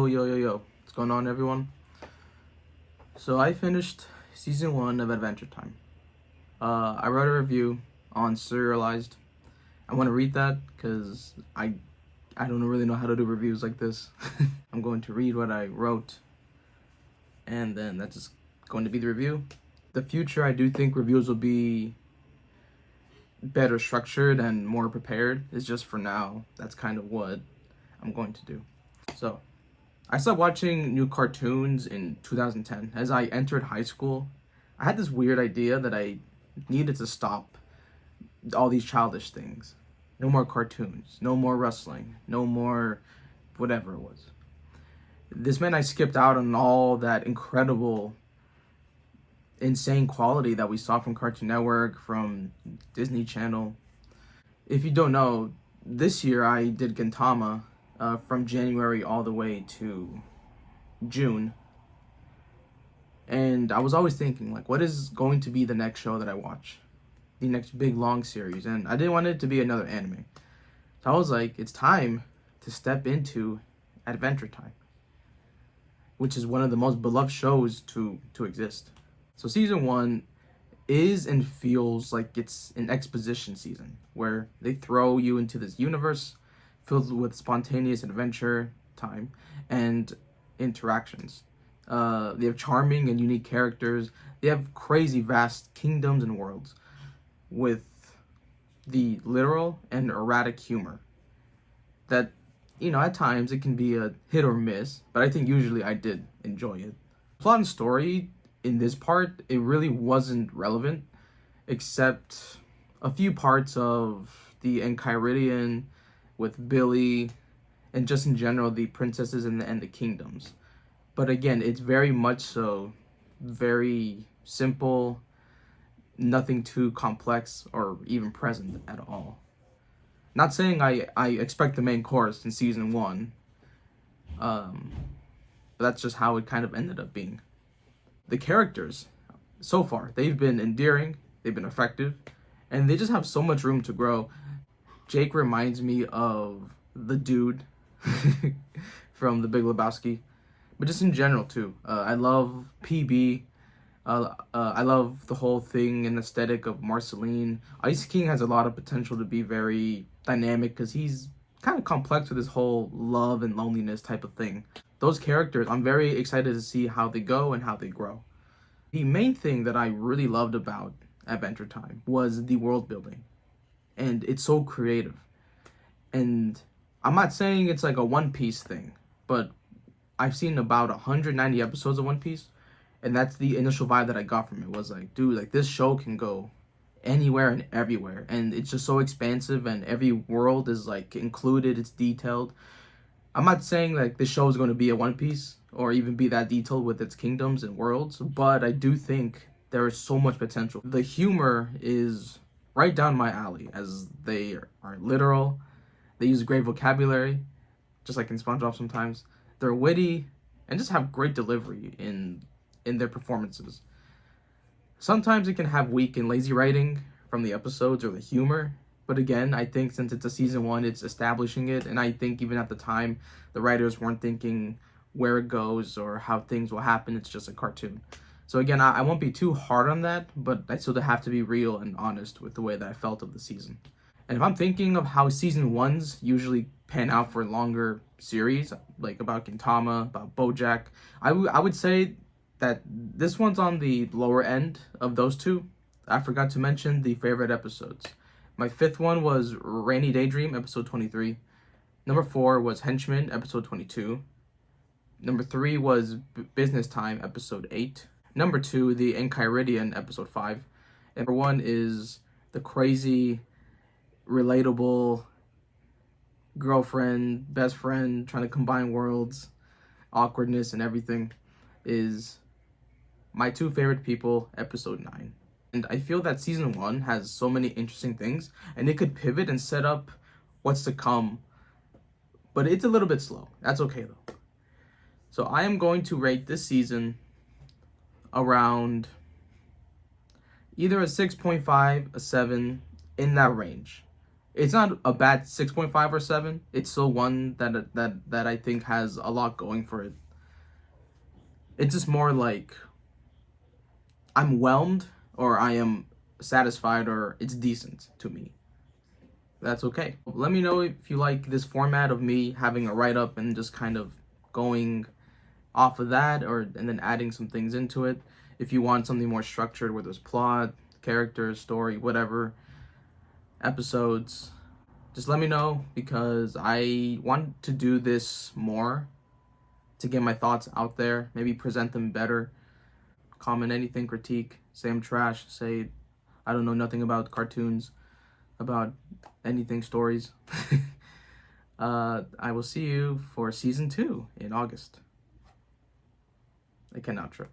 Yo. What's going on, everyone? So I finished season 1 of Adventure Time. I wrote a review on Serialized. I want to read that because I don't really know how to do reviews like this. I'm going to read what I wrote, and then that's just going to be the review. The future, I do think reviews will be better structured and more prepared. It's just for now, that's kind of what I'm going to do. So I stopped watching new cartoons in 2010. As I entered high school, I had this weird idea that I needed to stop all these childish things. No more cartoons, no more wrestling, no more whatever it was. This meant I skipped out on all that incredible, insane quality that we saw from Cartoon Network, from Disney Channel. If you don't know, this year I did Gintama from January all the way to June. And I was always thinking, like, what is going to be the next show that I watch? The next big long series. And I didn't want it to be another anime. So I was like, it's time to step into Adventure Time, which is one of the most beloved shows to exist. So season 1 is and feels like it's an exposition season where they throw you into this universe filled with spontaneous adventure time and interactions. They have charming and unique characters. They have crazy vast kingdoms and worlds with the literal and erratic humor that, at times it can be a hit or miss, but I think usually I did enjoy it. Plot and story in this part, it really wasn't relevant, except a few parts of the Enchiridion with Billy, and just in general the princesses and the kingdoms. But again, it's very much so very simple, nothing too complex or even present at all. Not saying I expect the main course in season 1, but that's just how it kind of ended up being. The characters, so far, they've been endearing, they've been effective, and they just have so much room to grow. Jake reminds me of the dude from The Big Lebowski, but just in general too. I love PB. I love the whole thing and aesthetic of Marceline. Ice King has a lot of potential to be very dynamic because he's kind of complex with his whole love and loneliness type of thing. Those characters, I'm very excited to see how they go and how they grow. The main thing that I really loved about Adventure Time was the world building. And it's so creative. And I'm not saying it's like a One Piece thing, but I've seen about 190 episodes of One Piece, and that's the initial vibe that I got from it. Was like, dude, like this show can go anywhere and everywhere, and it's just so expansive, and every world is like included, it's detailed. I'm not saying like this show is going to be a One Piece or even be that detailed with its kingdoms and worlds, but I do think there is so much potential. The humor is right down my alley, as they are literal. They use great vocabulary, just like in SpongeBob sometimes. They're witty and just have great delivery in their performances. Sometimes it can have weak and lazy writing from the episodes or the humor, but again, I think since it's a season 1, it's establishing it, and I think even at the time, the writers weren't thinking where it goes or how things will happen. It's just a cartoon. So again, I won't be too hard on that, but I still have to be real and honest with the way that I felt of the season. And if I'm thinking of how season 1s usually pan out for longer series, like about Gintama, about BoJack, I would say that this one's on the lower end of those two. I forgot to mention the favorite episodes. My 5th one was Rainy Daydream, episode 23. Number 4 was Henchman, episode 22. Number 3 was Business Time, episode 8. Number 2, the Enchiridion, episode 5. And number 1 is the crazy, relatable girlfriend, best friend, trying to combine worlds, awkwardness and everything, is My Two Favorite People, episode 9. And I feel that season 1 has so many interesting things, and it could pivot and set up what's to come, but it's a little bit slow. That's okay though. So I am going to rate this season around either a 6.5, a 7, in that range. It's not a bad 6.5 or 7. It's still one that I think has a lot going for it. It's just more like I'm whelmed or I am satisfied or it's decent to me. That's okay. Let me know if you like this format of me having a write up and just kind of going off of that or and then adding some things into it. If you want something more structured where there's plot, characters, story, whatever, episodes, just let me know because I want to do this more to get my thoughts out there, maybe present them better. Comment anything, critique, say I'm trash, say I don't know nothing about cartoons, about anything stories. I will see you for season 2 in August. I can outro.